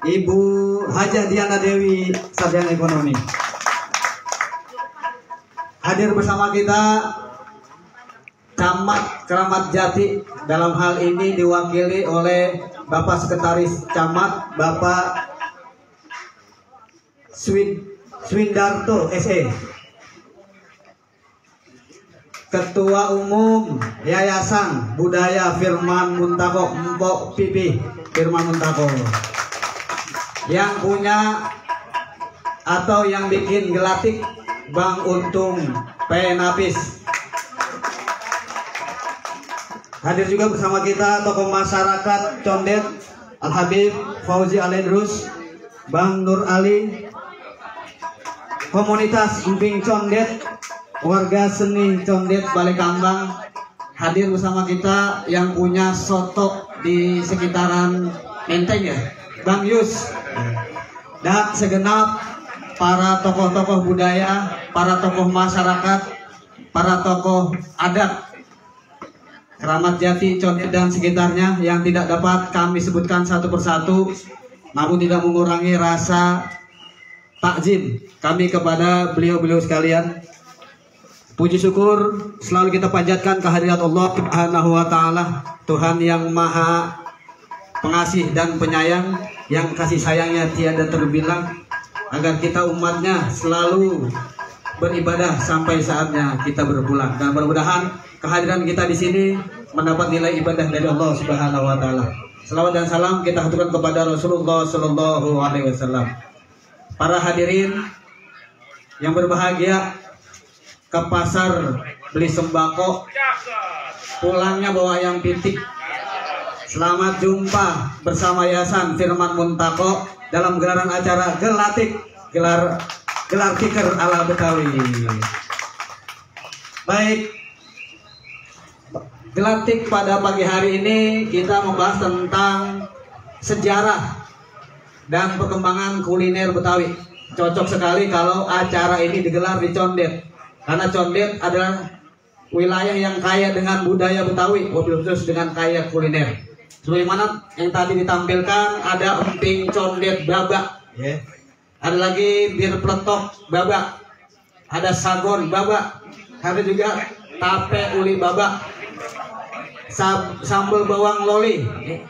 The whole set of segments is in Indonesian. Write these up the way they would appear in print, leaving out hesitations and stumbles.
Ibu Hajah Diana Dewi, Sarjana Ekonomi. Hadir bersama kita Camat Keramat Jati, dalam hal ini diwakili oleh Bapak Sekretaris Camat, Bapak Swindarto SE. Ketua Umum Yayasan Budaya Firman Muntako, Mpok Pipi Firman Muntako, yang punya atau yang bikin gelatik Bang Untung Penapis. Hadir juga bersama kita tokoh masyarakat Condet, Al Habib Fauzi Alendrus, Bang Nur Ali, komunitas Emping Condet, warga seni Condet Balai Kambang. Hadir bersama kita yang punya soto di sekitaran Menteng ya, Bang Yus, dan segenap para tokoh-tokoh budaya, para tokoh masyarakat, para tokoh adat Keramat Jati, Condet dan sekitarnya yang tidak dapat kami sebutkan satu persatu, namun tidak mengurangi rasa takzim kami kepada beliau-beliau sekalian. Puji syukur selalu kita panjatkan kehadirat Allah Subhanahu wa Ta'ala, Tuhan yang Maha Pengasih dan Penyayang, yang kasih sayangnya tiada terbilang, agar kita umatnya selalu beribadah sampai saatnya kita berpulang. Dan mudah-mudahan kehadiran kita di sini mendapat nilai ibadah dari Allah Subhanahu wa Ta'ala. Selawat dan salam kita haturkan kepada Rasulullah Sallallahu Alaihi Wasallam. Para hadirin yang berbahagia, ke pasar beli sembako, pulangnya bawa ayam pitik. Selamat jumpa bersama Yayasan Firman Muntako dalam gelaran acara Gelatik, gelar tikar ala Betawi. Baik, Gelatik pada pagi hari ini kita membahas tentang sejarah dan perkembangan kuliner Betawi. Cocok sekali kalau acara ini digelar di Condet, karena Condet adalah wilayah yang kaya dengan budaya Betawi, wabil khusus dengan kaya kuliner. Sebagaimana yang tadi ditampilkan, ada emping Condet babak, ada lagi bir peletok babak, ada sagon babak, ada juga tape uli babak, sambal bawang loli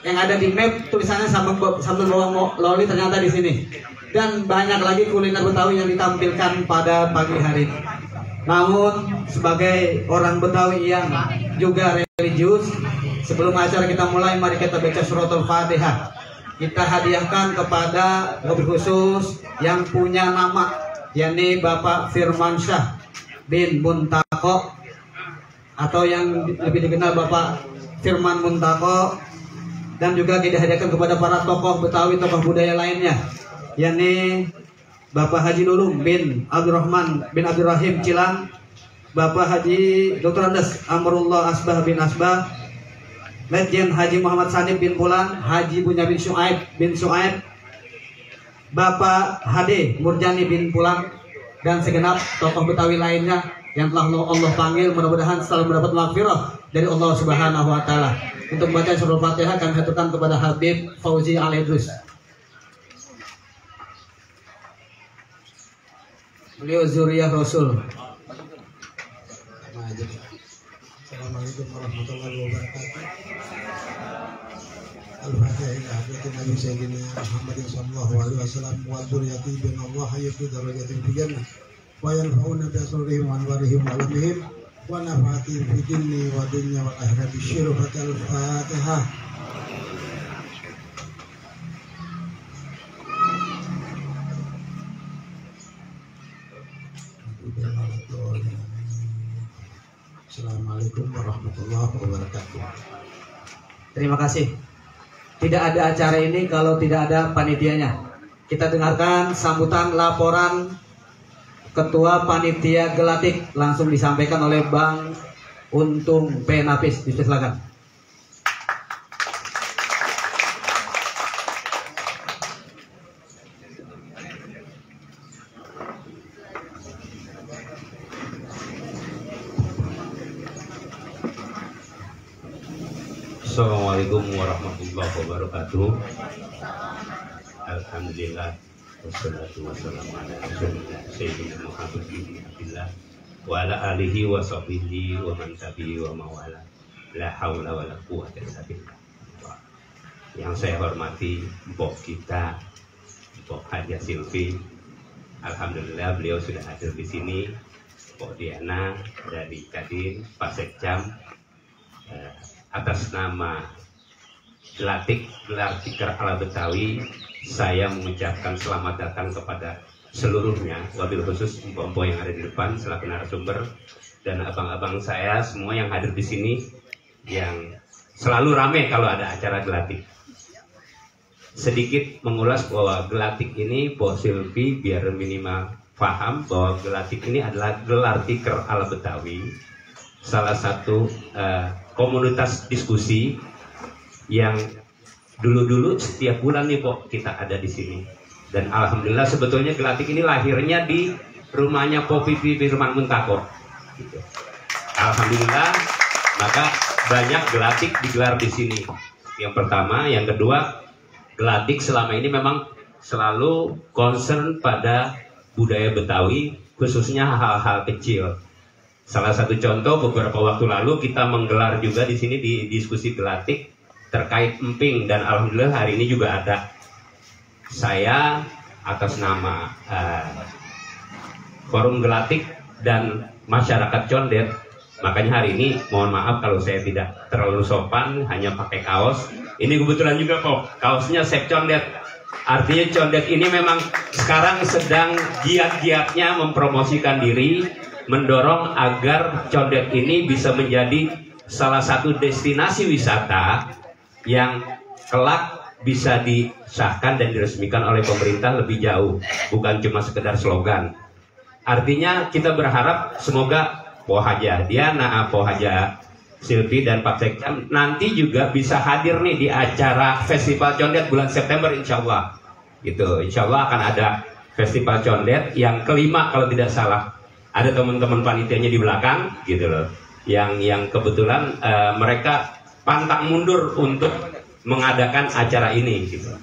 yang ada di map tulisannya sambal bawang loli, ternyata di sini. Dan banyak lagi kuliner Betawi yang ditampilkan pada pagi hari ini. Namun sebagai orang Betawi yang juga religius, sebelum acara kita mulai, mari kita baca suratul Fatihah. Kita hadiahkan kepada mobil khusus yang punya nama, yakni Bapak Firman Syah bin Muntako, atau yang lebih dikenal Bapak Firman Muntako. Dan juga kita hadiahkan kepada para tokoh Betawi, tokoh budaya lainnya, yakni Bapak Haji Lulung bin Abdurrahman bin Abdurrahim Cilang, Bapak Haji Dr. Andes Amrullah Asbah bin Asbah, Legend Haji Muhammad Sanib bin Pulan, Haji Bunyamin Syuaib bin Syuaib, Bapak Hade Murjani bin Pulan, dan segenap tokoh Betawi lainnya yang telah Allah panggil. Mudah-mudahan selalu mendapat maghfirah dari Allah Subhanahu wa Ta'ala. Untuk membaca surah Fatihah kami haturkan kepada Habib Fauzi Alendrus. Beliau zuriyah Rasul. Assalamualaikum warahmatullahi wabarakatuh. Al-Fatihah ila hadratin Nabi Sayyidina Muhammadin sallallahu alaihi wasallam wa dzurriyyati bin Allah hayyatu darajatin fil jannah wa yanfa'una bi asrarihim wa anwarihim wa alamihim wa nafa'atihim fid dinni wa dunya wal akhirati syirfatul Fatihah. Assalamualaikum warahmatullahi wabarakatuh. Terima kasih. Tidak ada acara ini kalau tidak ada panitianya. Kita dengarkan sambutan laporan Ketua Panitia Gelatik, langsung disampaikan oleh Bang Untung Penapis. Silakan. Assalamualaikum warahmatullahi wabarakatuh. Alhamdulillah wassalatu wassalamu ala sayyidina Muhammad bin Abdillah wa ala alihi wa sahbihi wa man tabi'i wa mawala. La haula wala quwwata illa billah. Yang saya hormati Mbok kita, Mbok Haja Silvi. Alhamdulillah beliau sudah hadir di sini. Mbok Diana dari Kadin, Pak Sekjam, atas nama Gelatik Gelar Tikar ala Betawi, saya mengucapkan selamat datang kepada seluruhnya, wabil khusus empok-empok yang ada di depan selaku narasumber dan abang-abang saya semua yang hadir di sini, yang selalu rame kalau ada acara Gelatik. Sedikit mengulas bahwa Gelatik ini, Bo Silvi biar minimal paham bahwa Gelatik ini adalah gelar tikar ala Betawi, salah satu komunitas diskusi yang dulu-dulu setiap bulan nih Pok kita ada di sini. Dan alhamdulillah sebetulnya Gelatik ini lahirnya di rumahnya Pok Pipi Firman Muntako. Gitu. Alhamdulillah, maka banyak Gelatik digelar di sini. Yang pertama, yang kedua, Gelatik selama ini memang selalu concern pada budaya Betawi, khususnya hal-hal kecil. Salah satu contoh beberapa waktu lalu kita menggelar juga di sini di diskusi Gelatik terkait emping, dan alhamdulillah hari ini juga ada saya atas nama Forum Gelatik dan Masyarakat Condet. Makanya hari ini mohon maaf kalau saya tidak terlalu sopan, hanya pakai kaos. Ini kebetulan juga kok kaosnya Sek Condet. Artinya Condet ini memang sekarang sedang giat-giatnya mempromosikan diri, mendorong agar Condet ini bisa menjadi salah satu destinasi wisata yang kelak bisa disahkan dan diresmikan oleh pemerintah lebih jauh, bukan cuma sekedar slogan. Artinya kita berharap semoga Po Haja Diana, Po Haja Silvi dan Pak Sekjam nanti juga bisa hadir nih di acara Festival Condet bulan September insya Allah. Gitu, insya Allah akan ada Festival Condet yang kelima kalau tidak salah. Ada teman-teman panitianya di belakang gitu loh, yang kebetulan mereka pantang mundur untuk mengadakan acara ini gitu.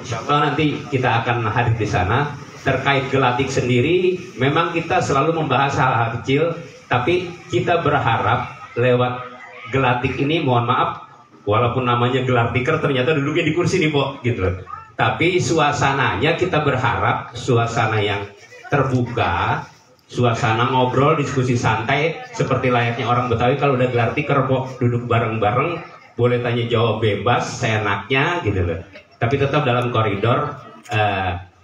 Insya Allah nanti kita akan hadir di sana. Terkait Gelatik sendiri, memang kita selalu membahas hal-hal kecil, tapi kita berharap lewat Gelatik ini, mohon maaf, walaupun namanya gelar tikar, ternyata duduknya di kursi nih Pok gitu loh. Tapi suasananya kita berharap suasana yang terbuka, suasana ngobrol, diskusi santai seperti layaknya orang Betawi. Kalau udah gelar tikar Pok, duduk bareng-bareng, boleh tanya jawab bebas, seenaknya gitu loh. Tapi tetap dalam koridor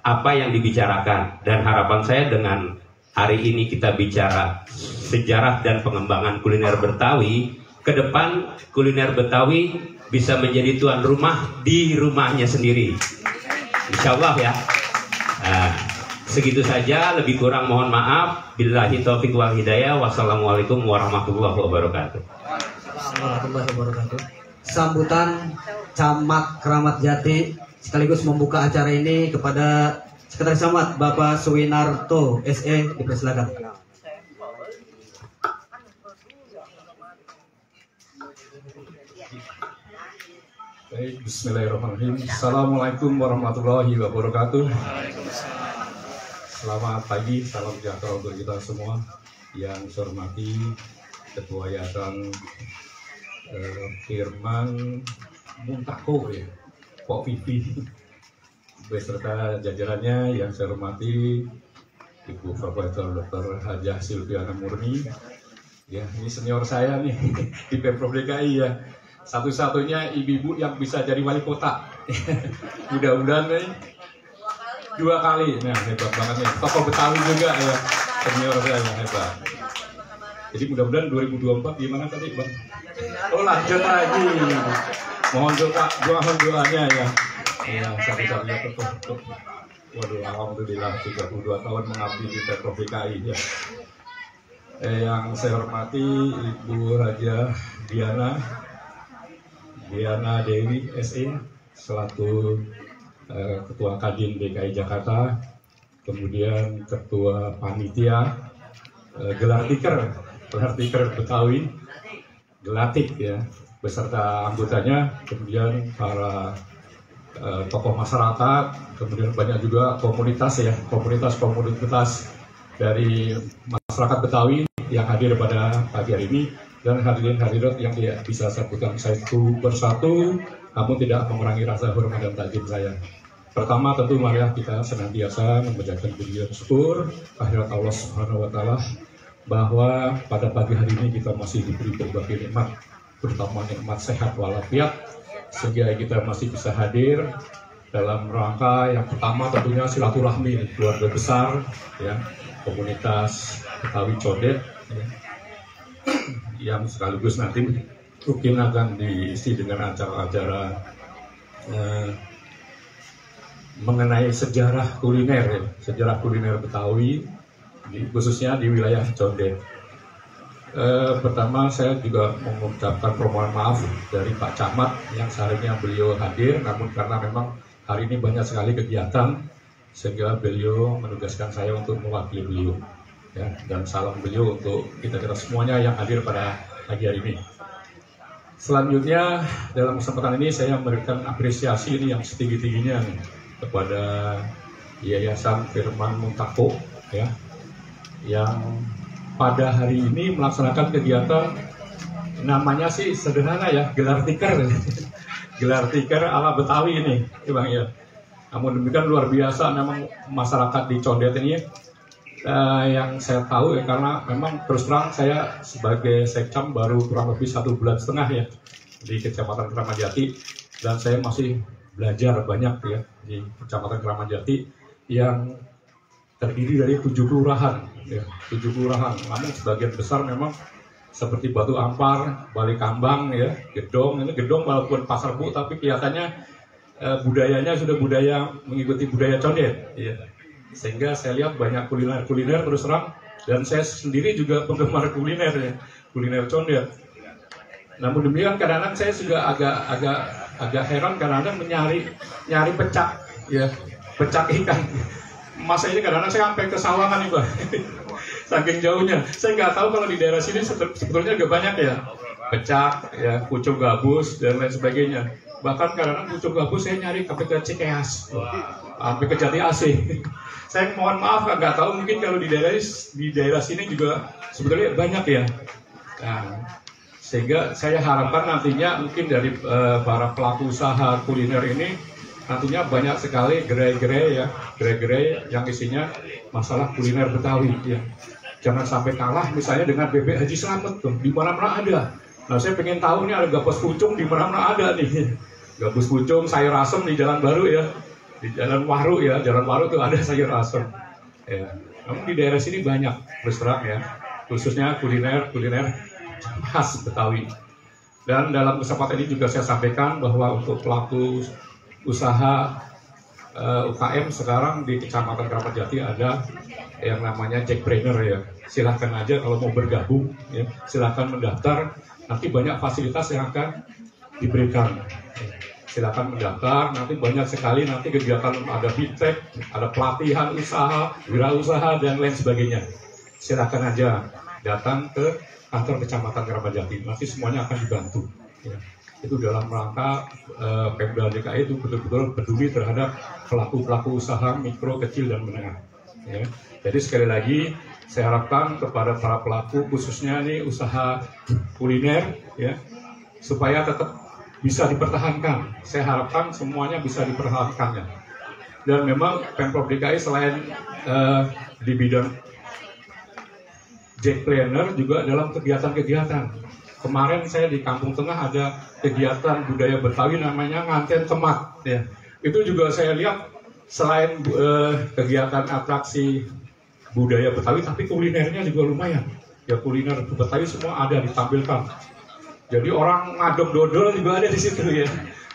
apa yang dibicarakan. Dan harapan saya dengan hari ini kita bicara sejarah dan pengembangan kuliner Betawi, ke depan kuliner Betawi bisa menjadi tuan rumah di rumahnya sendiri. Insya Allah ya. Segitu saja, lebih kurang mohon maaf. Billahi taufiq wal hidayah. Wassalamualaikum warahmatullahi wabarakatuh. Warahmatullahi wabarakatuh. Sambutan Camat Keramat Jati sekaligus membuka acara ini kepada Sekretaris Camat Bapak Suwinarto SE, dipersilakan. Baik, bismillahirrahmanirrahim. Assalamualaikum warahmatullahi wabarakatuh. Selamat pagi, salam sejahtera untuk kita semua. Yang saya hormati Ketua Yayasan Firman Muntako ya, Pok Pipi, beserta jajarannya. Yang saya hormati Ibu Profesor Dr. Hajah Silviana Murni. Ya, ini senior saya nih di Pemprov DKI ya. Satu-satunya ibu-ibu yang bisa jadi wali kota. Mudah-mudahan nih 2 kali. Nah, hebat banget nih. Tokoh Betawi juga ya. Senior saya hebat. Jadi mudah-mudahan 2024 gimana tadi Bang? Oh, lanjut lagi. Mohon doanya ya. Ya, satu-satunya tokoh. Waduh, alhamdulillah 32 tahun mengabdi di Pemprov DKI ya. Yang saya hormati Ibu Haja Diana Dewi SE selaku Ketua Kadin DKI Jakarta, kemudian Ketua Panitia Gelar Tikar Betawi, Gelatik ya, beserta anggotanya, kemudian para tokoh masyarakat, kemudian banyak juga komunitas dari masyarakat Betawi yang hadir pada pagi hari ini, dan hadirin hadirat yang bisa saya sebutkan satu persatu, namun tidak mengurangi rasa hormat dan takzim saya. Pertama tentu marilah kita senantiasa membacakan puji dan syukur kehadirat Allah Subhanahu wa taala bahwa pada pagi hari ini kita masih diberi berbagai nikmat, terutama nikmat sehat walafiat, sehingga kita masih bisa hadir dalam rangka yang pertama tentunya silaturahmi keluarga besar ya, komunitas Betawi Condet ya, yang sekaligus nanti mungkin akan diisi dengan acara-acara mengenai sejarah kuliner ya, sejarah kuliner Betawi khususnya di wilayah Condet. Pertama saya juga mengucapkan permohonan maaf dari Pak Camat yang seharusnya beliau hadir, namun karena memang hari ini banyak sekali kegiatan sehingga beliau menugaskan saya untuk mewakili beliau ya, dan salam beliau untuk kita semuanya yang hadir pada pagi hari ini. Selanjutnya dalam kesempatan ini saya memberikan apresiasi ini yang setinggi-tingginya nih, kepada Yayasan Firman Muntako ya, yang pada hari ini melaksanakan kegiatan namanya sih sederhana ya, gelar tikar gelar tikar ala Betawi ini ya Bang ya. Namun demikian luar biasa memang masyarakat di Condet ini yang saya tahu ya, karena memang terus terang saya sebagai sekcam baru kurang lebih 1,5 bulan ya di Kecamatan Kramajati, dan saya masih belajar banyak ya di Kecamatan Kramajati yang terdiri dari 7 kelurahan ya, 7 kelurahan. Namun sebagian besar memang seperti Batu Ampar, Balikambang ya, Gedong. Ini Gedong walaupun pasar bu tapi kelihatannya budayanya sudah budaya mengikuti budaya Condet ya. Sehingga saya lihat banyak kuliner terus terang, dan saya sendiri juga penggemar kuliner ya, kuliner Condet. Namun demikian kadang-kadang saya juga agak heran kadang-kadang nyari pecak ya, pecak ikan. Masa ini kadang-kadang saya sampai ke Sawangan nih Pak. Saking jauhnya. Saya nggak tahu kalau di daerah sini sebetulnya agak banyak ya. Pecak, ya, pucung gabus dan lain sebagainya. Bahkan kadang-kadang pucung gabus saya nyari sampai ke Cikeas, sampai ke Jati Asih. Saya mohon maaf nggak tahu, mungkin kalau di daerah sini juga sebetulnya banyak ya. Nah, sehingga saya harapkan nantinya mungkin dari para pelaku usaha kuliner ini nantinya banyak sekali gerai-gerai yang isinya masalah kuliner Betawi ya. Jangan sampai kalah misalnya dengan Bebek Haji Slamet tuh, di mana-mana ada. Nah saya pengen tahu nih ada gabus pucung di mana-mana ada nih. Gabus pucung, sayur asem di Jalan Baru ya, di Jalan Waru ya, Jalan Waru tuh ada sayur asem. Ya. Namun di daerah sini banyak terus terang ya, khususnya kuliner khas Betawi. Dan dalam kesempatan ini juga saya sampaikan bahwa untuk pelaku usaha UKM sekarang di Kecamatan Kramajati ada yang namanya Jackpreneur ya. Silahkan aja kalau mau bergabung ya, silahkan mendaftar. Nanti banyak fasilitas yang akan diberikan. Silahkan mendaftar. Nanti banyak sekali nanti kegiatan, ada fintech, ada pelatihan usaha, wirausaha dan lain sebagainya. Silahkan aja datang ke kantor Kecamatan Kramajati. Nanti semuanya akan dibantu. Ya. Itu dalam rangka Pemda DKI itu betul-betul peduli terhadap pelaku-pelaku usaha mikro, kecil, dan menengah. Ya. Jadi sekali lagi saya harapkan kepada para pelaku khususnya ini usaha kuliner ya, supaya tetap bisa dipertahankan. Saya harapkan semuanya bisa dipertahankannya. Dan memang Pemprov DKI selain di bidang Jackpreneur juga dalam kegiatan-kegiatan. Kemarin saya di Kampung Tengah ada kegiatan budaya Betawi namanya Nganten Kemak ya. Itu juga saya lihat selain kegiatan atraksi budaya Betawi, tapi kulinernya juga lumayan. Ya kuliner Betawi semua ada ditampilkan. Jadi orang ngaduk dodol juga ada di situ ya.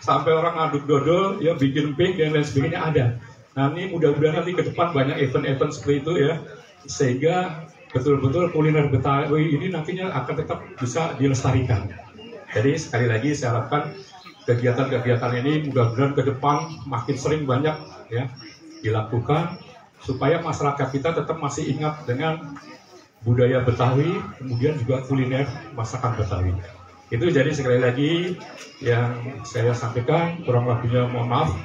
Sampai orang ngaduk dodol ya, bikin pink dan lain sebagainya ada. Nah ini mudah-mudahan nanti ke depan banyak event-event seperti itu ya, sehingga betul-betul kuliner Betawi ini nantinya akan tetap bisa dilestarikan. Jadi sekali lagi saya harapkan kegiatan-kegiatan ini mudah-mudahan ke depan makin sering banyak ya dilakukan, supaya masyarakat kita tetap masih ingat dengan budaya Betawi, kemudian juga kuliner masakan Betawi. Itu jadi sekali lagi yang saya sampaikan, kurang lebihnya mohon maaf.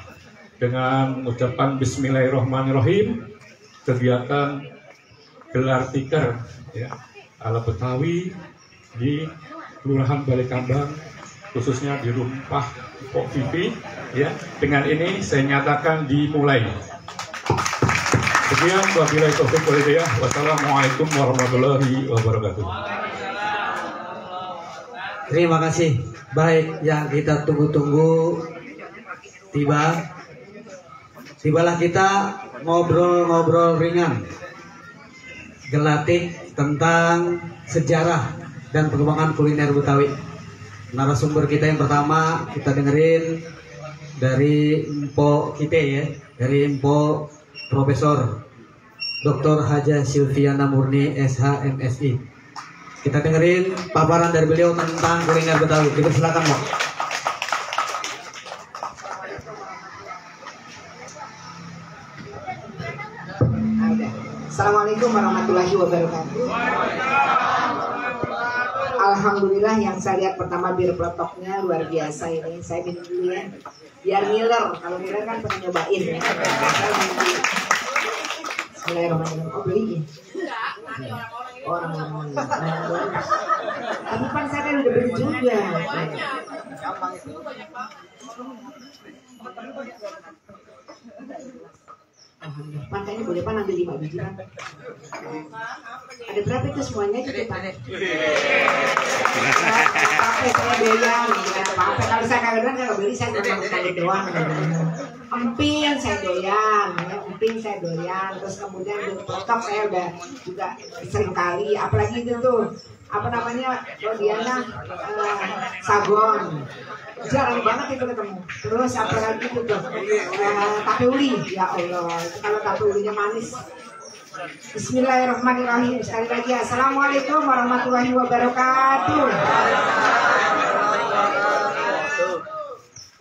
Dengan mengucapkan Bismillahirrahmanirrahim, kegiatan gelar tikar ya, ala Betawi di Kelurahan Balikambang, khususnya di Rumah Pok Vivi ya. Dengan ini saya nyatakan dimulai. Sekian, wabillahi taufiq wal hidayah. Wassalamualaikum warahmatullahi wabarakatuh. Terima kasih. Baik, yang kita tunggu-tunggu tibalah kita ngobrol-ngobrol ringan, gelatik tentang sejarah dan perkembangan kuliner Betawi. Narasumber kita yang pertama kita dengerin dari Empo kita ya, dari Empo Profesor Dr. Haja Silviana Murni SH.MSI. Kita dengerin paparan dari beliau tentang kuliner Betawi. Dipersilakan, Pak. Assalamualaikum warahmatullahi wabarakatuh. Alhamdulillah, yang saya lihat pertama bir pelotoknya luar biasa ini. Saya minum dulu ya. Biar ngiler. Kalau ngiler kan pernah nyobain ya. Bismillahirrahmanirrahim. Oh, beli ya? Orang-orang. Tapi kan saya kan udah beli juga. Pantainya boleh Pak ambil 5 biji Pak. Ada berapa itu semuanya gitu Pak? Apa saya doyan, apa kalau saya kagak beli saya cuma sekali doang. Emping saya doyan, emping saya doyan. Terus kemudian di potok saya udah juga sering kali. Apalagi itu tuh apa namanya Rodiana sagon. Jarang banget itu ketemu. Terus apa lagi itu tuh tape uli, ya Allah. Kalau tape ulinya manis. Bismillahirrahmanirrahim. Sekali lagi assalamualaikum warahmatullahi wabarakatuh.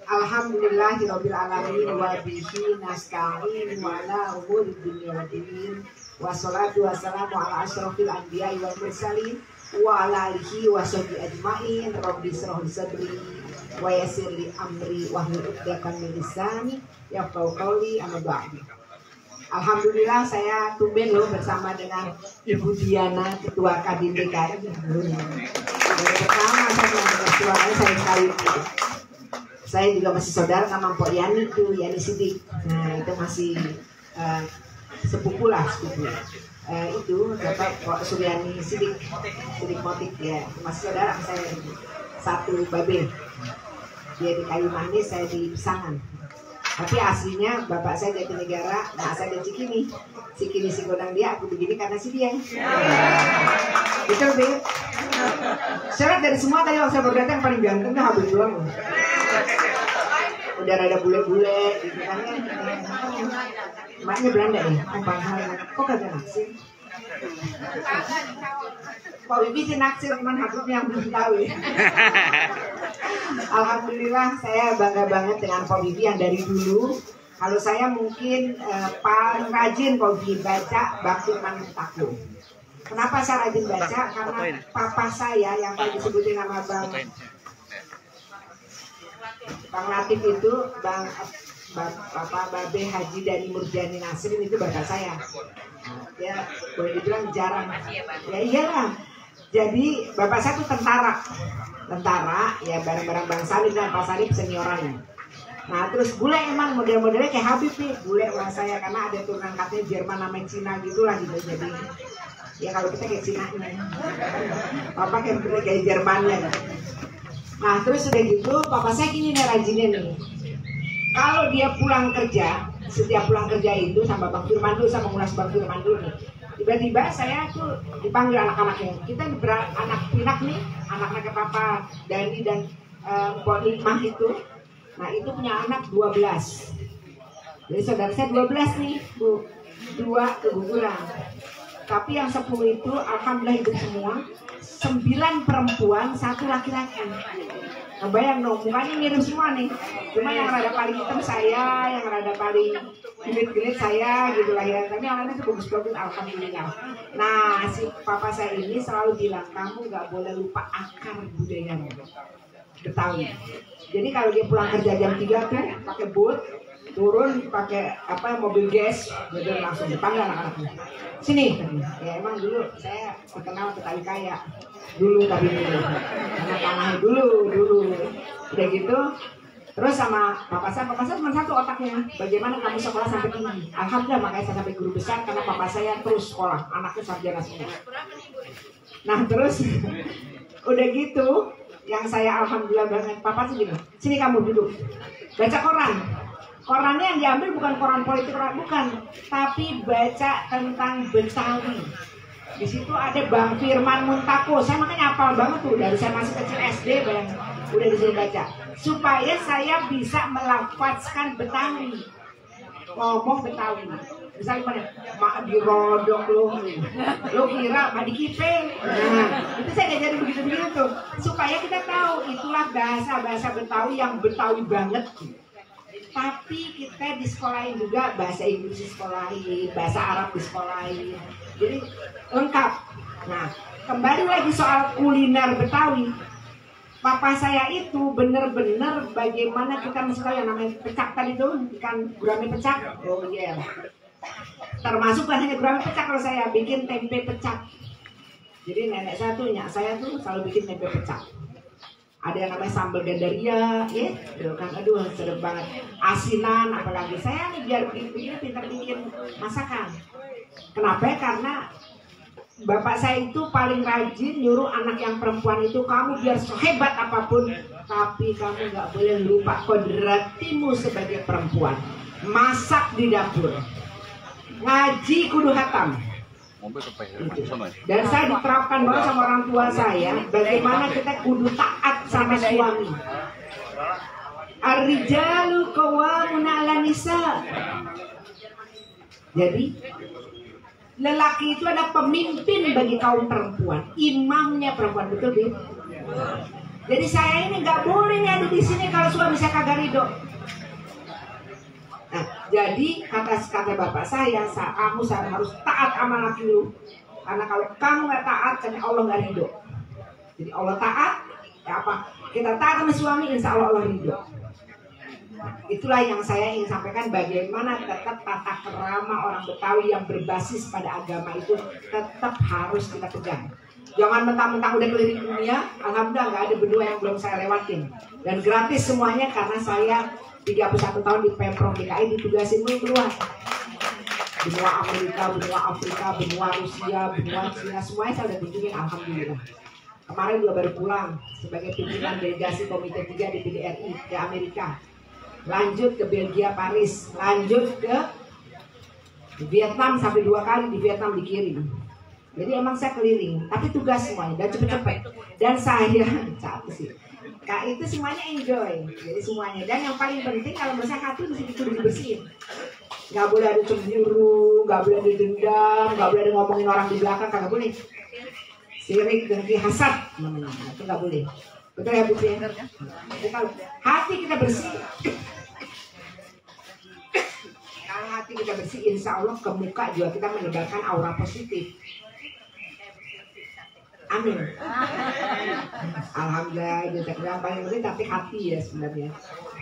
Alhamdulillahirabbil alamin wa bihi nasta'in wa ala umuri dunya waddin. Wassalatu wassalamu ala asyrofil anbiya'i wal mursalin wa ala alihi wa sahbihi ajma'in. Rabbi shrah li sadri wa yassir li amri wahlul 'uqdatam min lisani yafqahu qawli. Amma ba'du. Alhamdulillah saya tumben loh bersama dengan Ibu Diana, Ketua Kadin DKI. Pertama saya suaranya saya sekali. Saya juga masih saudara sama Mpok Yani tuh, Yani Sidik. Nah itu masih sepupu lah, sepupu. Itu dapat Pak Suryani Sidik Motik ya, masih saudara saya satu babe. Dia di Kayu Manis, saya di Pisangan. Tapi aslinya bapak saya Jatinegara, nah saya di Cikini. Cikini si godang dia, aku begini karena si dia. Betul Beb. Syarat dari semua tadi waktu saya baru datang paling gantengnya habis doang. Udah rada bule-bule gitu kan. Maknya Belanda ya, kok kagak naksir? Pak Wibi sih naksir, cuman haknya yang belum tahu ya. Alhamdulillah saya bangga banget dengan Pak Wibi yang dari dulu. Kalau saya mungkin paling rajin Pak Wibi baca Bang Firman Taku. Kenapa saya rajin baca? Karena papa saya yang tadi disebutin nama Bang Latif itu, Bapak Babe Haji dari Murjani Nasrin itu bapak saya. Ya boleh dibilang jarang. Ya iyalah. Jadi bapak saya tuh tentara ya bareng-bareng Bang Salib dan Pak Salib seniorannya. Nah terus bule emang model-modelnya kayak Habib nih, bule orang saya karena ada turunan katanya Jerman namanya Cina gitulah gitu. Jadi ya kalau kita kayak Cina-nya, papa kayak Jermannya. Nah terus udah gitu papa saya gini nih rajinnya nih. Kalau dia pulang kerja, setiap pulang kerja itu sama Bang Firman dulu, sama ngulas Bang Firman dulu nih. Tiba-tiba saya tuh dipanggil anak-anaknya. Kita anak pinak nih, anak-anaknya Papa Dani dan Pok Hikmah itu. Nah itu punya anak 12. Jadi saudara saya 12 nih, Bu. 2 keguguran. Tapi yang 10 itu alhamdulillah hidup semua. 9 perempuan, 1 laki-laki. Kebayang dong, mukanya mirip semua nih. Cuma yang rada paling hitam saya, yang rada paling gelit-gelit saya gitu lah ya. Tapi yang lainnya tuh bagus-bagus, alhamdulillah. Nah, si papa saya ini selalu bilang, kamu nggak boleh lupa akar budayanya Betawi. Jadi kalau dia pulang kerja jam 3 tuh pakai boot, turun pakai mobil gas, dia langsung dipanggil anak-anaknya. Sini, ya emang dulu saya terkenal Betawi kaya. Dulu tapi anak-anaknya dulu udah gitu. Terus sama papa saya cuma satu otaknya, bagaimana kamu sekolah sampai tinggi. Alhamdulillah, makanya saya sampai guru besar karena papa saya terus sekolah, anaknya sarjana semua. Nah terus udah gitu, yang saya alhamdulillah banget, papa tuh gini, sini kamu duduk, baca koran. Korannya yang diambil bukan koran politik, bukan, tapi baca tentang Betawi. Di situ ada Bang Firman Muntako. Saya makanya hafal banget tuh dari saya masih kecil SD, bayang udah disuruh baca. Supaya saya bisa melafazkan Betawi, ngomong Betawi. Misalnya gimana? Mak dirodok lo kira mak dikipeng. Nah, itu saya diajarin begitu-begitu tuh. Supaya kita tahu itulah bahasa Betawi yang Betawi banget. Tapi kita disekolahin juga bahasa Inggris disekolahin, bahasa Arab disekolahin, jadi lengkap. Nah, kembali lagi soal kuliner Betawi. Papa saya itu benar-benar bagaimana kita mesti tahu yang namanya pecak tadi itu, ikan gurame pecak. Oh iya. Yeah. Termasuk kan hanya gurame pecak kalau saya bikin tempe pecak. Jadi nenek saya tuh, nyak saya tuh selalu bikin tempe pecak. Ada yang namanya sambal gandaria, ya, kan, aduh sedap banget. Asinan, apalagi saya nih biar bikin pintar bikin masakan. Kenapa? Karena bapak saya itu paling rajin nyuruh anak yang perempuan itu, kamu biar sehebat apapun, tapi kamu nggak boleh lupa kodratimu sebagai perempuan. Masak di dapur, ngaji kudu hatam. Dan saya diterapkan banget sama orang tua saya, bagaimana kita kudu taat sama suami. Ar-rijalu qawwamuna 'alan nisa. Jadi lelaki itu ada pemimpin bagi kaum perempuan, imamnya perempuan, betul Bu? Jadi saya ini nggak boleh nih ada di sini kalau suami saya kagak ridho. Nah, jadi kata bapak saya, kamu harus taat sama laki lu. Karena kalau kamu nggak taat, karena Allah nggak ridho. Jadi Allah taat, ya apa? Kita taat sama suami, insya Allah Allah ridho. Nah, itulah yang saya ingin sampaikan, bagaimana tetap tata kerama orang Betawi yang berbasis pada agama itu tetap harus kita pegang. Jangan mentang-mentang udah keliling dunia, alhamdulillah nggak ada benua yang belum saya lewatin. Dan gratis semuanya karena saya 31 tahun di Pemprov DKI ditugasin keluar. Benua Amerika, benua Afrika, benua Rusia, benua Cina, semuanya saya udah kunjungin, alhamdulillah. Kemarin juga baru pulang sebagai pimpinan delegasi Komite 3 di PDRI ke Amerika. Lanjut ke Belgia, Paris, lanjut ke Vietnam sampai 2 kali di Vietnam dikirim. Jadi emang saya keliling, tapi tugas semuanya dan cepet-cepet. Dan saya capek sih. Kak itu semuanya enjoy, jadi semuanya. Dan yang paling penting kalau bersih hati di situ dibersihin. Gak boleh ada cemburu, gak boleh ada dendam, gak boleh ada ngomongin orang di belakang, kagak boleh. Sirik, dengki, hasad, itu gak boleh. Betul ya Bu? Jadi kalau hati kita bersih, kalau hati kita bersih, insya Allah ke muka juga kita menyebarkan aura positif. Amin. Alhamdulillah, yang paling penting tapi hati ya sebenarnya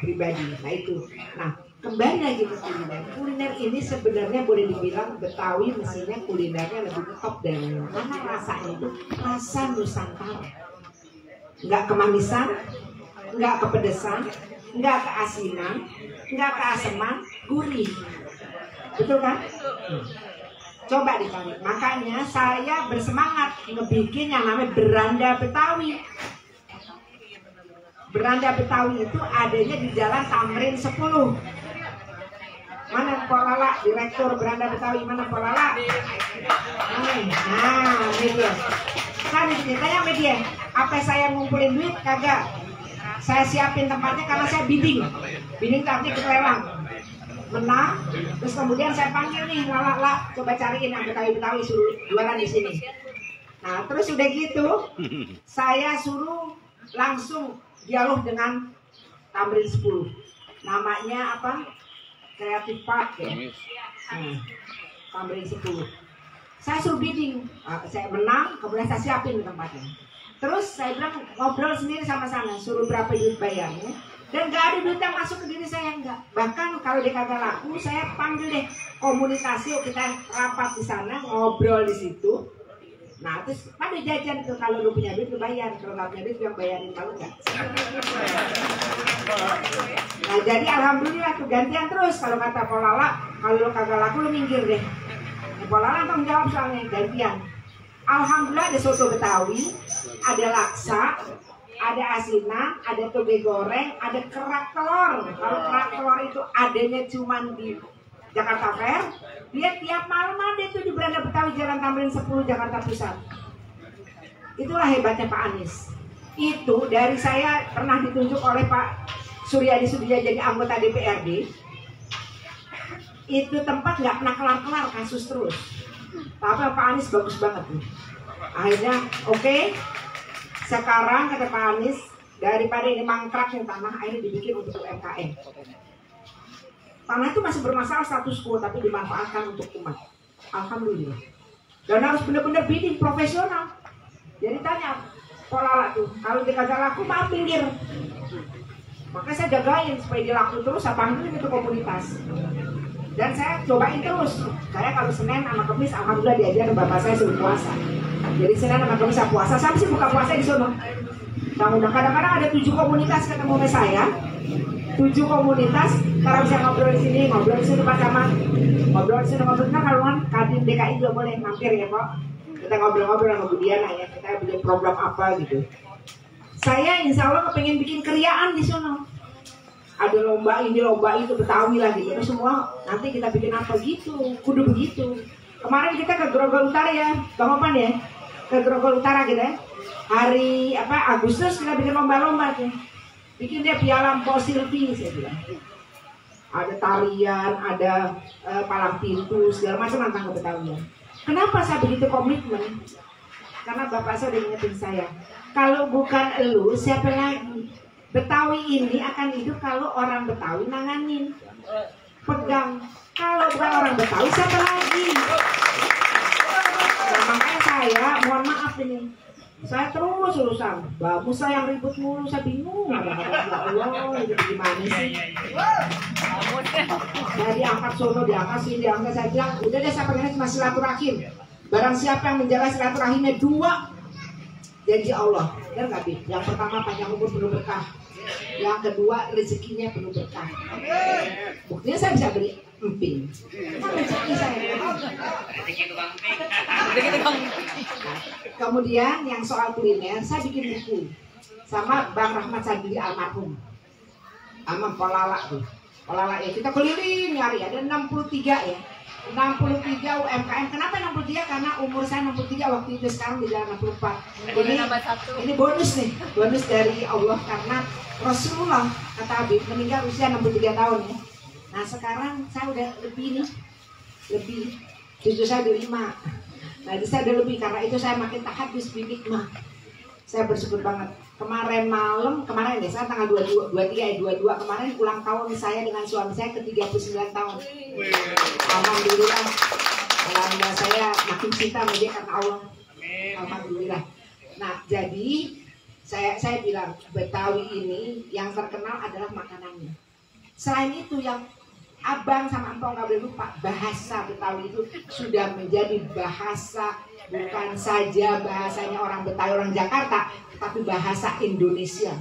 pribadi. Nah itu. Nah kembali lagi ke kuliner. Kuliner ini sebenarnya boleh dibilang Betawi mestinya kulinernya lebih top dari mana rasanya itu rasa Nusantara. Nggak kemanisan, nggak kepedesan, nggak keasinan, nggak keaseman, gurih. Betul kan? Coba dicari. Makanya saya bersemangat ngebikin yang namanya beranda Betawi. Beranda Betawi itu adanya di Jalan Tamrin 10. Mana Pak Lala, direktur beranda Betawi, mana Pak Lala? Nah, ini dia. Kan ceritanya sama dia. Apa saya ngumpulin duit? Kagak. Saya siapin tempatnya karena saya bidding. Bidding artinya kita lelang. Menang, terus kemudian saya panggil nih, Lala, coba cariin yang Betawi-Betawi suruh jualan di sini. Nah, terus udah gitu, saya suruh langsung dialog dengan Tamrin 10. Namanya apa? Creative Park ya. Tamrin 10. Saya suruh bidding, saya menang, kemudian saya siapin di tempatnya. Terus saya bilang ngobrol sendiri sama sana, suruh berapa duit bayarnya. Dan gak ada duit yang masuk ke diri saya, enggak. Bahkan kalau dia kagak laku, saya panggil deh komunikasi, kita rapat di sana, ngobrol di situ. Nah terus pada jajan tuh, kalau lu punya duit lu bayar, kalau gak punya duit lu yang bayarin, malu gak? Nah jadi alhamdulillah tuh gantian terus. Kalau kata Polala, kalau lu kagak laku lu minggir deh. Polala tanggung jawab soalnya, gantian. Alhamdulillah ada soto Betawi, ada laksa, ada asinan, ada toge goreng, ada kerak telur. Kalau kerak telur itu adanya cuma di Jakarta Fair, dia tiap malam ada itu di Beranda Betawi Jalan Tamrin 10 Jakarta Pusat. Itulah hebatnya Pak Anies. Itu dari saya pernah ditunjuk oleh Pak Suryadi Sudiya jadi anggota DPRD. Itu tempat nggak pernah kelar-kelar, kasus terus. Tapi Pak Anies bagus banget nih. Akhirnya oke. Sekarang kata Pak Anies, daripada ini mangkrak yang tanah, akhirnya dibikin untuk UMKM. Tanah itu masih bermasalah status quo, tapi dimanfaatkan untuk umat. Alhamdulillah. Dan harus benar-benar bidding profesional. Jadi tanya Polala tuh, kalau dia kagak laku maaf pinggir. Makanya saya jagain supaya dia laku terus, saya panggilin itu komunitas. Dan saya cobain terus. Saya kalau Senin sama Kamis, alhamdulillah diajar bapak saya suruh puasa. Jadi Senin sama Kamis saya puasa, saya sih buka puasa di sono. Nah, kadang-kadang ada 7 komunitas ketemu sama saya. 7 komunitas, karena bisa ngobrol di sini Pak Camat, ngobrol di sini. Nah, kalau kan Kadin DKI juga boleh mampir ya Pak. Kita ngobrol-ngobrol sama Bu Diana ya, kita bikin program apa gitu. Saya insya Allah kepengen bikin keriaan di sono. Ada lomba ini, lomba itu, Betawi lah gitu. Terus semua nanti kita bikin apa gitu, kudu begitu. Kemarin kita ke Grogol Utara ya, Bang Opan ya, ke Grogol Utara gitu ya. Hari Agustus kita bikin lomba-lomba tuh. Bikin dia piala Mpok Silvi saya bilang. Ada tarian, ada palang pintu, segala macam tentang Betawian. Kenapa saya begitu komitmen? Karena bapak saya udah ingetin saya, kalau bukan elu, siapa lagi? Betawi ini akan hidup kalau orang Betawi nanganin, pegang. Kalau bukan orang Betawi, siapa lagi? Nah, makanya saya, mohon maaf ini, saya terus urusan. Bapak saya yang ribut mulu, saya bingung. Ya Allah, itu gimana sih? Saya diangkat sono, diangkat sini, diangkat. Saya bilang, udah deh saya pengennya cuma silaturahim. Barang siapa yang menjaga silaturahimnya 2, janji Allah. Benar nggak, Bi? Yang pertama panjang umur penuh berkah. Yang kedua rezekinya penuh berkah. Buktinya saya bisa beli emping. Rezeki saya. Kemudian yang soal kuliner, saya bikin buku sama Bang Rahmat Sadili almarhum, sama Polala tuh. Polala ya kita keliling nyari, ada 63 ya. 63 UMKM. Kenapa 63? Karena umur saya 63 waktu itu, sekarang di jalan 64. Ini bonus nih, bonus dari Allah karena Rasulullah kata Habib meninggal usia 63 tahun ya. Nah sekarang saya udah lebih nih, lebih. Cucu saya udah 5. Nah saya udah lebih karena itu saya makin tahadus bibikmah. Saya bersyukur banget. Kemarin ya, saya tanggal 22 kemarin ulang tahun saya dengan suami saya ke 39 tahun. Alhamdulillah. Alhamdulillah saya makin cinta sama dia karena Allah. Alhamdulillah. Nah, jadi saya bilang Betawi ini yang terkenal adalah makanannya. Selain itu yang Abang sama Empong nggak boleh lupa, bahasa Betawi itu sudah menjadi bahasa bukan saja bahasanya orang Betawi, orang Jakarta, tapi bahasa Indonesia.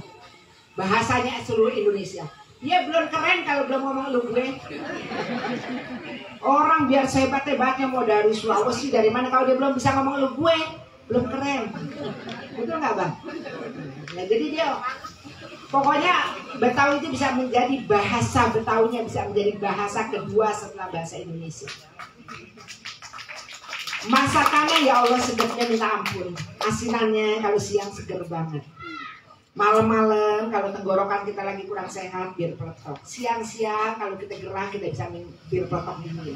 Bahasanya seluruh Indonesia. Dia belum keren kalau belum ngomong lu gue. Orang biar sehebat-hebatnya mau dari Sulawesi dari mana, kalau dia belum bisa ngomong lu gue, belum keren. Betul nggak Bang? Nah, jadi dia pokoknya Betawi itu bisa menjadi bahasa Betawinya bisa menjadi bahasa kedua setelah bahasa Indonesia. Masakannya ya Allah segernya minta ampun. Asinannya kalau siang seger banget. Malam-malam kalau tenggorokan kita lagi kurang sehat bir peletok. Siang-siang kalau kita gerah kita bisa bir peletok dingin.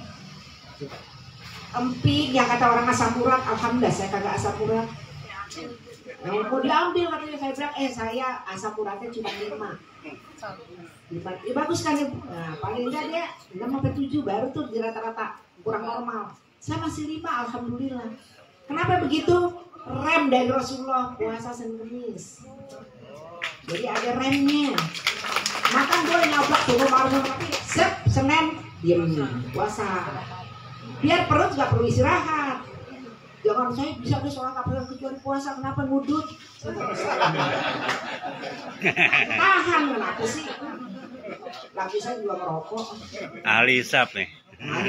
Emping yang kata orang asam urat, alhamdulillah saya kagak asam urat. Mau diambil katanya, saya bilang saya asam uratnya cuma 5. Ya, bagus kan ya. Nah, paling enggak dia 6-7 baru tuh di rata-rata kurang normal. Saya masih 5, alhamdulillah. Kenapa begitu? Rem dari Rasulullah puasa Senin Kamis. Jadi ada remnya. Makan boleh nyoblak suruh baru tapi Senin diam puasa. Biar perut nggak perlu istirahat. Jangan saya bisa sholat apa kecuali puasa, kenapa ngudut? Tahan kenapa sih? Laki saya juga merokok. Alisap nih. Nah,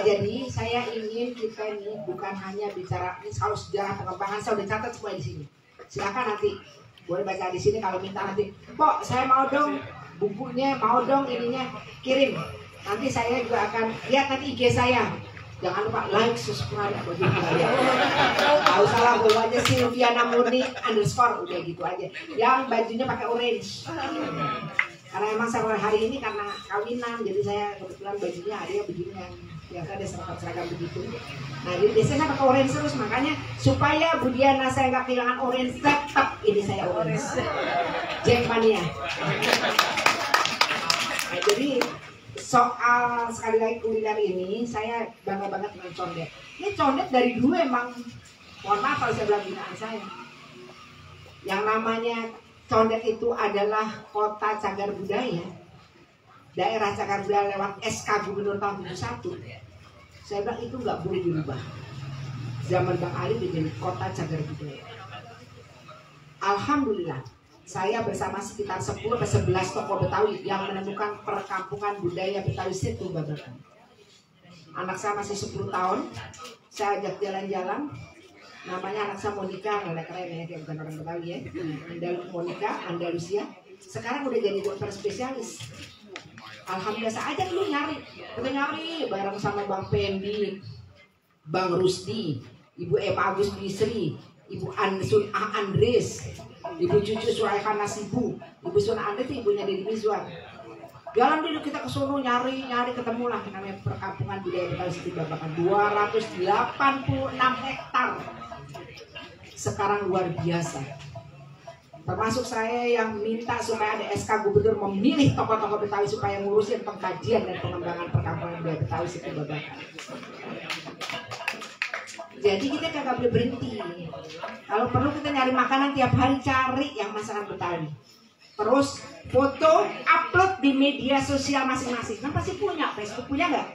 jadi saya ingin kita ini bukan hanya bicara ini kalau sejarah pengembangan, saya udah catat semua di sini. Silakan nanti boleh baca di sini, kalau minta nanti, Pok saya mau dong bukunya, mau dong ininya, kirim. Nanti saya juga akan lihat nanti IG saya. Jangan lupa like, subscribe, bagi kalian. Tahu salah bawa aja Silviana Murni _ udah gitu aja. Yang bajunya pakai orange. Karena emang saya hari ini karena kawinan, jadi saya kebetulan bajunya hadiah begini yang biasa ada seragam begitu. Nah jadi biasanya saya pakai orange terus, makanya supaya Budiana saya nggak kehilangan orange, tetap ini saya orange. Jackmania. Nah, jadi soal sekali lagi kuliner ini saya bangga banget dengan condet. Ini condet dari dulu emang, mohon maaf kalau saya bilang binaan saya. Yang namanya Condet itu adalah kota cagar budaya, daerah cagar budaya lewat SK Gubernur tahun 71. Saya bilang itu nggak boleh dirubah. Zaman Bang Ali menjadi kota cagar budaya. Alhamdulillah, saya bersama sekitar 10-11 tokoh Betawi yang menemukan perkampungan budaya Betawi Setu Babakan. Anak saya masih 10 tahun, saya ajak jalan-jalan. Namanya anak saya Monica, nggak keren ya, dia bukan orang Betawi ya. Monica, Andalusia. Sekarang udah jadi dokter spesialis. Alhamdulillah saya ajak dulu nyari. Kita nyari bareng sama Bang Pendi, Bang Rusdi, Ibu Eva Agus Bisri, Ibu Andres, Ibu Cucu Suaika Nasibu, Ibu Suna Andres, ibunya Deddy Mizwar. Jalan dulu kita ke sono nyari ketemulah namanya perkampungan budaya Betawi Setu Babakan 286 hektar. Sekarang luar biasa. Termasuk saya yang minta supaya ada SK Gubernur memilih tokoh-tokoh Betawi supaya ngurusin pengkajian dan pengembangan perkampungan budaya Betawi Setu Babakan. Jadi kita kagak boleh berhenti. Kalau perlu kita nyari makanan tiap hari, cari yang masakan Betawi. Terus foto upload di media sosial masing-masing. Kan pasti punya, Facebook punya nggak?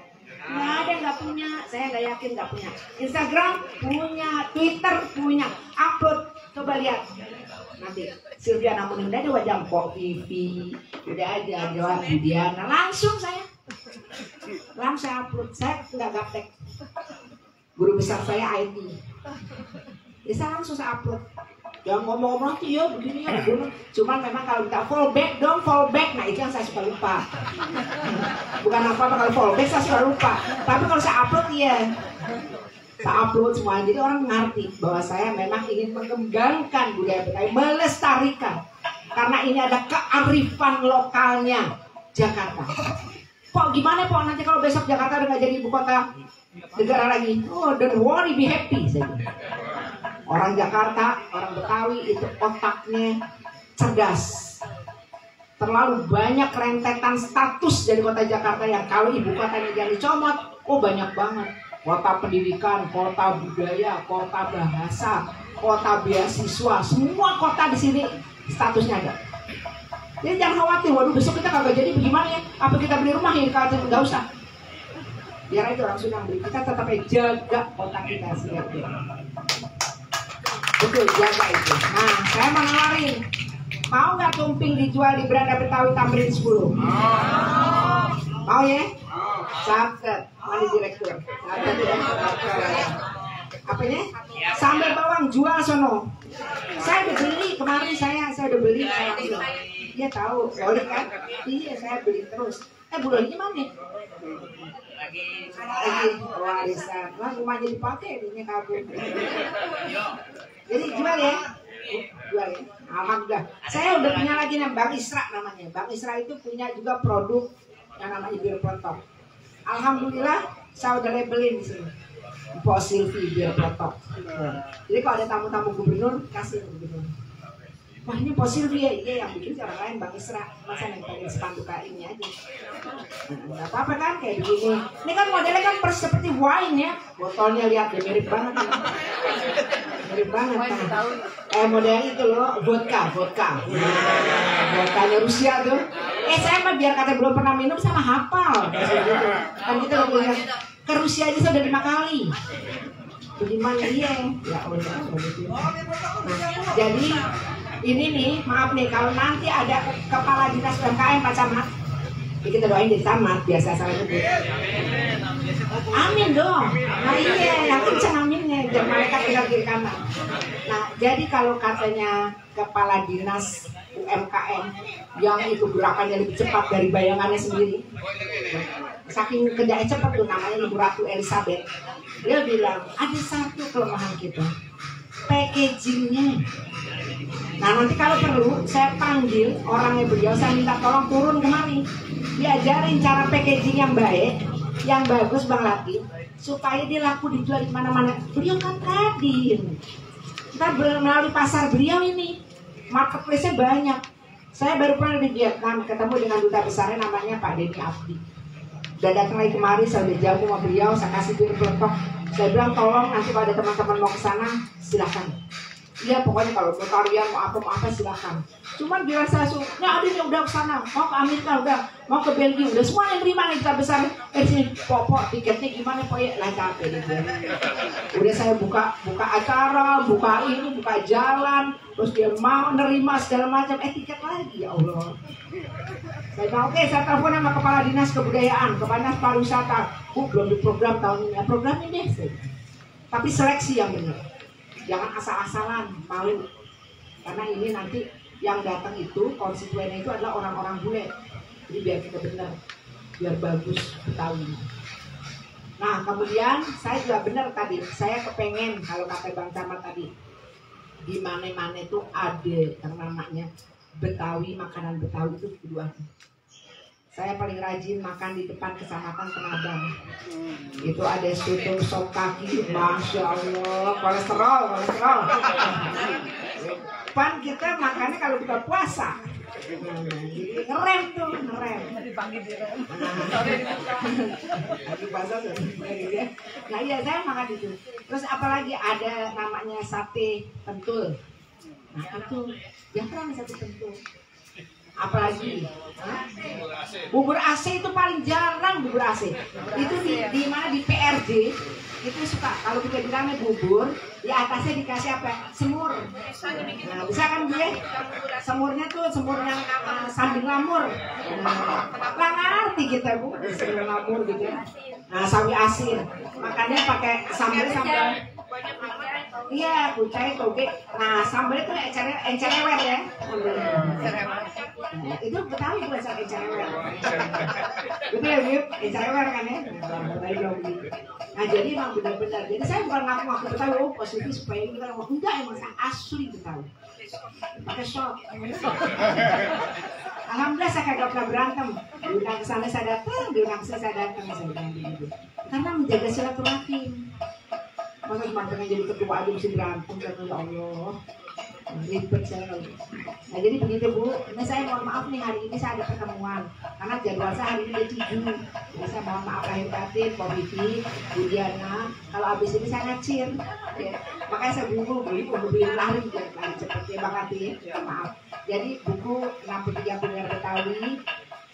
Nggak ada, nggak punya. Saya nggak yakin nggak punya. Instagram punya, Twitter punya. Upload, coba lihat. Nanti Silviana Murni udah ada wajah Pok Vivi, udah ada jawab Budiana. Langsung saya upload. Saya nggak gaptek. Guru besar saya IT. Ya saya langsung saya upload. Yang ngomong-ngomong tuh ya begini ya begini. Cuman memang kalau kita fallback, nah itu yang saya suka lupa. Bukan apa-apa kalau fallback saya suka lupa. Tapi kalau saya upload ya, saya upload semua. Jadi orang mengerti bahwa saya memang ingin mengembangkan budaya Betawi, melestarikan. Karena ini ada kearifan lokalnya Jakarta. Pok gimana Pok nanti kalau besok Jakarta udah nggak jadi ibu kota negara lagi? Oh don't worry, be happy saja. Orang Jakarta, orang Betawi itu otaknya cerdas. Terlalu banyak rentetan status dari kota Jakarta yang kalau ibu kotanya jadi comot, oh banyak banget. Kota pendidikan, kota budaya, kota bahasa, kota beasiswa, semua kota di sini statusnya ada. Jadi jangan khawatir, waduh besok kita kagak jadi bagaimana ya? Apa kita beli rumah ya? Kalau nggak usah. Biar itu orang Sunda beli, kita tetap jaga kota kita sendiri. Betul, jaga itu. Nah, saya mau nawarin. Mau nggak tumping dijual di Beranda Betawi Tamrin 10? Mau ya? Catat. Mana direktur? Catat direktur. Apanya? Sambal bawang jual sono. Saya udah beli kemarin, saya udah beli. Dia tahu, boleh kan? Iya, saya beli terus. Bulannya mana? Lagi warisan. Lah rumahnya dipakai, ini kabur. Jadi jual ya, Alhamdulillah. Saya udah punya lagi nih Bang Isra namanya. Bang Isra itu punya juga produk yang namanya bir peletok. Alhamdulillah, saya udah labelin di sini. Pak Silvi biar foto. Jadi kalau ada tamu-tamu gubernur kasih gubernur. Wah ini Pak Silvi ya, iya yang bikin orang lain Bang Isra, masa nempelin spanduk ini aja. Nggak apa-apa kan kayak begini. Ini kan modelnya kan seperti wine ya, botolnya lihat deh mirip banget. Mirip banget kan. Modelnya itu loh, vodka. Vodkanya Rusia tuh. Saya mah biar kata belum pernah minum sama hafal. Kan kita udah punya ke Rusia aja saya udah 5 kali. Bagaimana dia? Ya Allah. Nah, jadi ini nih, maaf nih kalau nanti ada kepala dinas UMKM Pak Camat, kita doain di tamat biasa salah nyebut. Amin dong. Nah iya, yang kencang aminnya, jangan mereka tinggal kiri kanan. Nah, jadi kalau katanya kepala dinas UMKM yang itu gerakannya lebih cepat dari bayangannya sendiri, saking kerjanya cepat tuh namanya Ibu Ratu Elizabeth, dia bilang ada satu kelemahan kita, packagingnya. Nah nanti kalau perlu saya panggil orangnya beliau, saya minta tolong turun kemari, diajarin cara packaging yang baik, yang bagus Bang Lati, supaya dia laku dijual di mana-mana. Beliau kan Kadin, kita melalui pasar beliau ini, marketplace-nya banyak. Saya baru pernah di Vietnam ketemu dengan duta besarnya namanya Pak Denny Abdi. Udah datang lagi kemari, saya udah jamu sama beliau, saya kasih bir peletok. Saya bilang tolong nanti kalau ada teman-teman mau ke sana silakan. Iya pokoknya kalau mau tarian mau apa silakan. Cuman dirasa ada yang udah ke sana, mau ke Amerika udah, mau ke Belgia udah, semua yang terima nih kita besar. Sini pokok tiketnya gimana Pak ya, lah capek deh. Udah saya buka acara, buka jalan, terus dia mau nerima segala macam, tiket lagi ya Allah. Saya bilang oke, saya telepon sama kepala dinas kebudayaan, kepala dinas pariwisata. Belum diprogram tahun ini, program ini deh. Tapi seleksi yang benar. Jangan asal-asalan malu, karena ini nanti yang datang itu konstituennya itu adalah orang-orang bule, jadi biar kita benar, biar bagus Betawi. Nah kemudian saya juga benar tadi, saya kepengen kalau kata Bang Camat tadi, di mana-mana itu ada yang namanya Betawi, makanan Betawi itu keduanya. Saya paling rajin makan di depan kecamatan Tenabang. Itu ada soto sop kaki, masya Allah, kolesterol. Pan kita makannya kalau buka puasa. Jadi ngerem. Lagi puasa nah iya saya makan itu. Terus apalagi ada namanya sate pentul. Nah itu yang pernah sate pentul. Apalagi bubur AC itu paling jarang bubur AC. Itu di mana di PRJ itu suka kalau kita bilangnya bubur di atasnya dikasih apa? Semur. Nah, bisa kan gue? Semurnya tuh semur yang sambil lamur. Nah, ngerti kita Bu, sambil lamur gitu ya. Nah, sawi asin. Makannya pakai sambal. Iya, kucai toge. Nah, sambal itu encer-ewer ya. Itu Betawi bukan encer-ewer. Betul ya, Bib? Encer-ewer kan ya? Nah, jadi emang benar-benar. Jadi saya bukan ngaku-ngaku Betawi, positif supaya ini kan enggak, emang saya asli Betawi. Pakai shot. Alhamdulillah saya kagak pernah berantem. Diundang ke sana saya datang, diundang ke sana saya datang. Karena menjaga silaturahim. Masa cuma pengen jadi ketua aja mesti berantem, ya Allah, ribet saya. Nah jadi begitu Bu, ini saya mohon maaf nih hari ini saya ada pertemuan karena jadwal saya hari ini udah 7. Jadi saya mohon maaf lahir batin, Pak Vivi, Bu Diana, kalau habis ini saya ngacir ya. Makanya saya beli lari cepat ya Bang Ati ya, maaf. Jadi buku 63 Kuliner Betawi.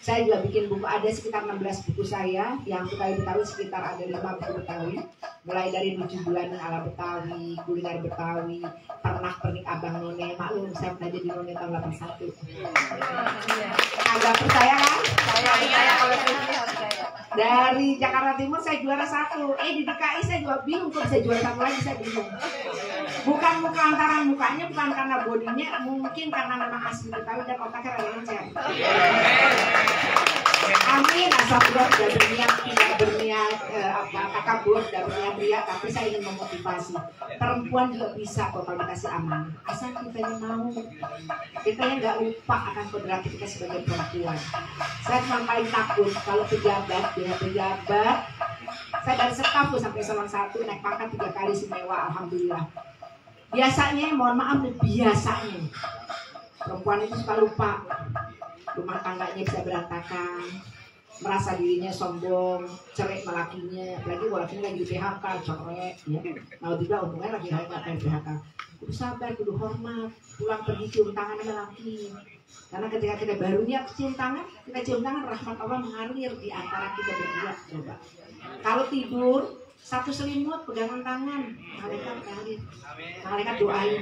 Saya juga bikin buku, ada sekitar 16 buku saya yang Betawi sekitar ada 5 buku Betawi. Mulai dari 7 bulan ala Betawi, kuliner Betawi, pernak-pernik Abang None. Maklum saya belajar di None tahun 81. Agak percaya kan? Saya kalau dari Jakarta Timur saya juara 1. Di DKI saya juga bingung kok bisa juara 1 lagi, saya bingung. Bukan muka antara mukanya, bukan karena bodinya, mungkin karena memang asli Betawi dan otaknya rada lancar. Amin, astagfirullah, tidak berniat takabur, tidak berniat riak, tapi saya ingin memotivasi. Perempuan juga bisa kok kalau dikasih amanah, asal kitanya mau. Kitanya nggak lupa akan kodrat kita sebagai perempuan. Saya cuma paling takut kalau pejabat Saya dari staf sampai eselon 1 naik pangkat 3 kali istimewa, alhamdulillah. Biasanya, mohon maaf nih, biasanya perempuan itu suka lupa, rumah tangganya bisa berantakan, merasa dirinya sombong, cerai sama lakinya, apalagi kalau lakinya lagi di PHK, cerai, ya. Mau juga untungnya lagi di PHK. Kudu sabar, kudu hormat, pulang pergi cium tangan sama laki. Karena ketika kita barunya cium tangan, rahmat Allah mengalir di antara kita berdua. Coba. Kalau tidur, satu selimut, pegangan tangan, malaikat ngalir, malaikat doain.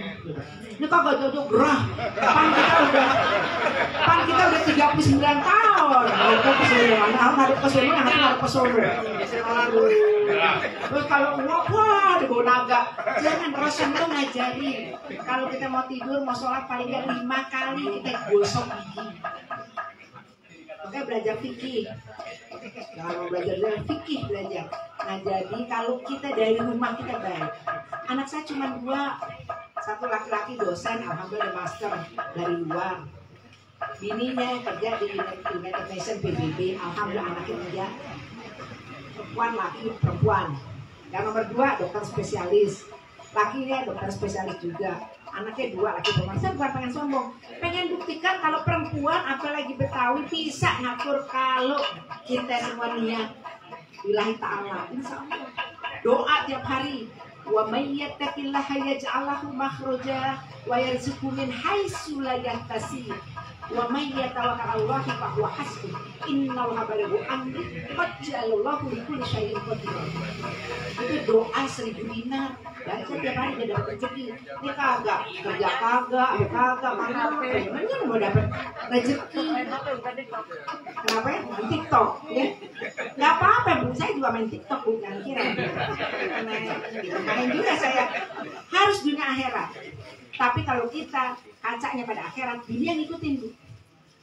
Ini kok gak cocok gerah, pan kita udah 39 tahun. Aku kesulitan, aku ngadep ke sini, aku ngadep ke sini. Terus kalau uang, wah, dibawa naga. Jangan, Rasulullah ngajarin. Kalau kita mau tidur, mau sholat paling nggak 5 kali kita gosok gigi. Oke, belajar fikih. Kalau belajar fikih belajar. Nah, jadi kalau kita dari rumah kita baik. Anak saya cuma 2, satu laki-laki dosen, alhamdulillah ada master dari luar. Bininya kerja di United Nations PBB, alhamdulillah anaknya kerja. Perempuan, laki, perempuan. Yang nomor 2 dokter spesialis. Lakinya dokter spesialis juga. Anaknya 2 laki perempuan. Saya bukan pengen sombong, pengen buktikan kalau perempuan apalagi Betawi bisa ngatur kalau kita semua niat lillahi ta'ala. Insya Allah doa tiap hari, wa may yattaqillaha yaj'al lahu makhraja wa yarzuqhu min haitsu la yahtasib wa may yatawakkal 'alallahi fa huwa hasbuh innallaha balighu amri qad ja'alallahu li kulli syai'in qadir. Itu doa 1000 dinar. Dan setiap hari dia dapat rezeki. Ini kagak, kerja kagak, mana pengennya mau dapat rezeki. Kenapa ya? Main TikTok, ya? Gak apa-apa, Bu. Saya juga main TikTok, Bu. Jangan kira. Main juga saya. Harus dunia akhirat. Tapi kalau kita kacanya pada akhirat, dunia ngikutin, Bu.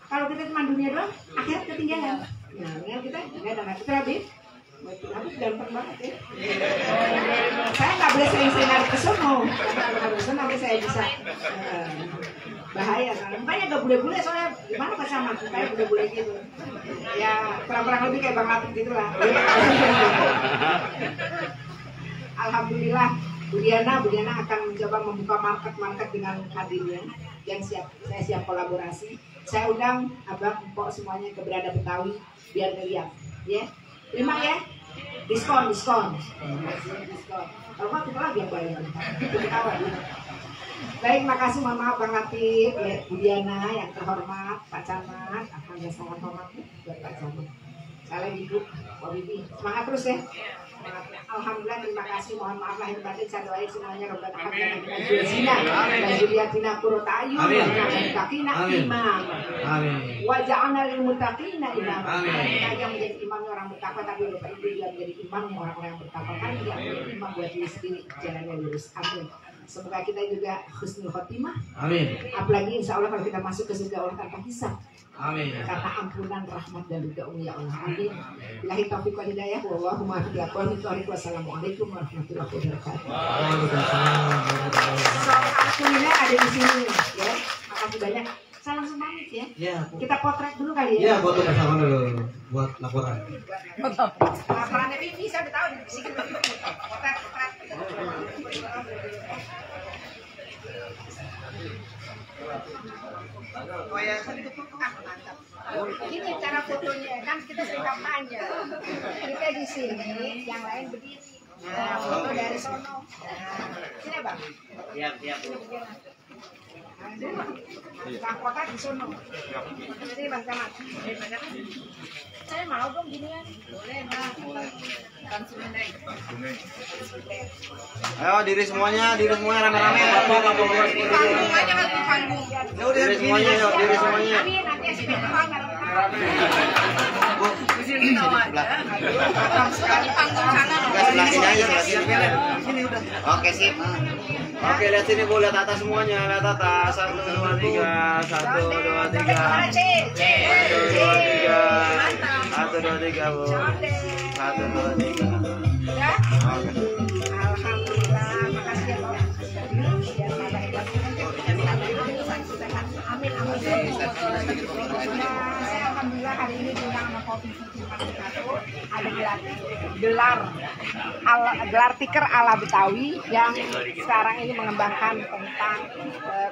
Kalau kita cuma dunia doang, akhirat ketinggalan. Nah, dengan kita nggak ada kita habis. Habis gampang banget ya. Saya nggak boleh sering-sering narik ke sono. Karena kalau ke sono nanti saya bisa bahaya. Makanya nggak bule-bule soalnya gimana Pak Camat? Kayak bule-bule gitu. Ya kurang-kurang lebih kayak Bang Latif gitu lah. Alhamdulillah, Bu Diana akan mencoba membuka market dengan hadirnya yang saya siap kolaborasi. Saya undang abang, empok semuanya ke Beranda Betawi biar ngeliat, ya. Terima ya, diskon. Kalau nggak kita lagi yang bayar. Baik, makasih mohon maaf Bang Latif, Bu Diana yang terhormat, Pak Camat, alhamdulillah sangat hormat buat Pak Camat. Salam Ibu, Pak Bibi, semangat terus ya. Alhamdulillah, terima kasih, mohon maaf lahir batin, saya doain semuanya Rabbana hablana min azwajina wa dzurriyyatina qurrata a'yun waj'alna lil muttaqina imama. Amin. Waj'alna lil muttaqina imama. Kita yang menjadi imamnya orang bertakwa, tapi lupa itu juga menjadi imamnya orang-orang yang bertakwa. Kan dia menjadi imam buat diri sendiri, jalannya lurus. Amin. Semoga kita juga husnul khotimah. Amin. Apalagi insya Allah kalau kita masuk ke surga Allah tanpa hisab. Amin. Karena ampunan, rahmat dan ridha-Mu ya Allah. Amin. Billahi taufiq wal hidayah. Wallahu muwaffiq ila aqwamit thoriq. Wassalamualaikum warahmatullahi wabarakatuh. Soal kuliner ada di sini ya. Makasih banyak. Salam semangat ya. Iya. Kita potret dulu kali ya. Iya, potret bersama dulu buat laporan. Laporan tapi ini saya udah tahu di sini. Potret. Oh ya, mantap. Ini cara fotonya kan kita sering kampanye. Kita di sini, yang lain berdiri. Nah, foto dari sono. Sini Bang. Siap. Bang kota di sono. Sini Bang Camat. Saya mau dong ginian. Boleh Bang. Ayo diri semuanya rame-rame. Diri semuanya. Sebelah sini aja, Oke, sip. Oke, lihat sini Bu, lihat atas semuanya, lihat atas. 1, 2, 3. 1, 2, 3. 1, 2, 3, Bu. 1, 2, 3. Alhamdulillah, makasih ya Bang. Amin. Saya alhamdulillah hari ini diundang sama Kopi ada gelar tikar ala Betawi yang sekarang ini mengembangkan tentang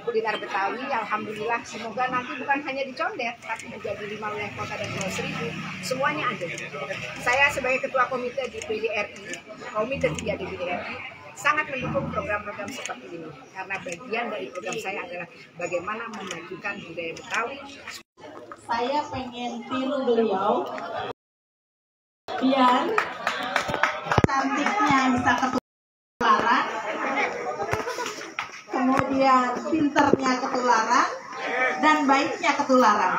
kuliner Betawi. Alhamdulillah, semoga nanti bukan hanya di Condet tapi juga di 5 wilayah kota dan Pulau Seribu semuanya ada. Saya sebagai ketua komite di PDRI, komite 3 di PDRI, sangat mendukung program-program seperti ini karena bagian dari program saya adalah bagaimana memajukan budaya Betawi. Saya pengen tiru beliau biar cantiknya bisa ketularan, kemudian pinternya ketularan, dan baiknya ketularan.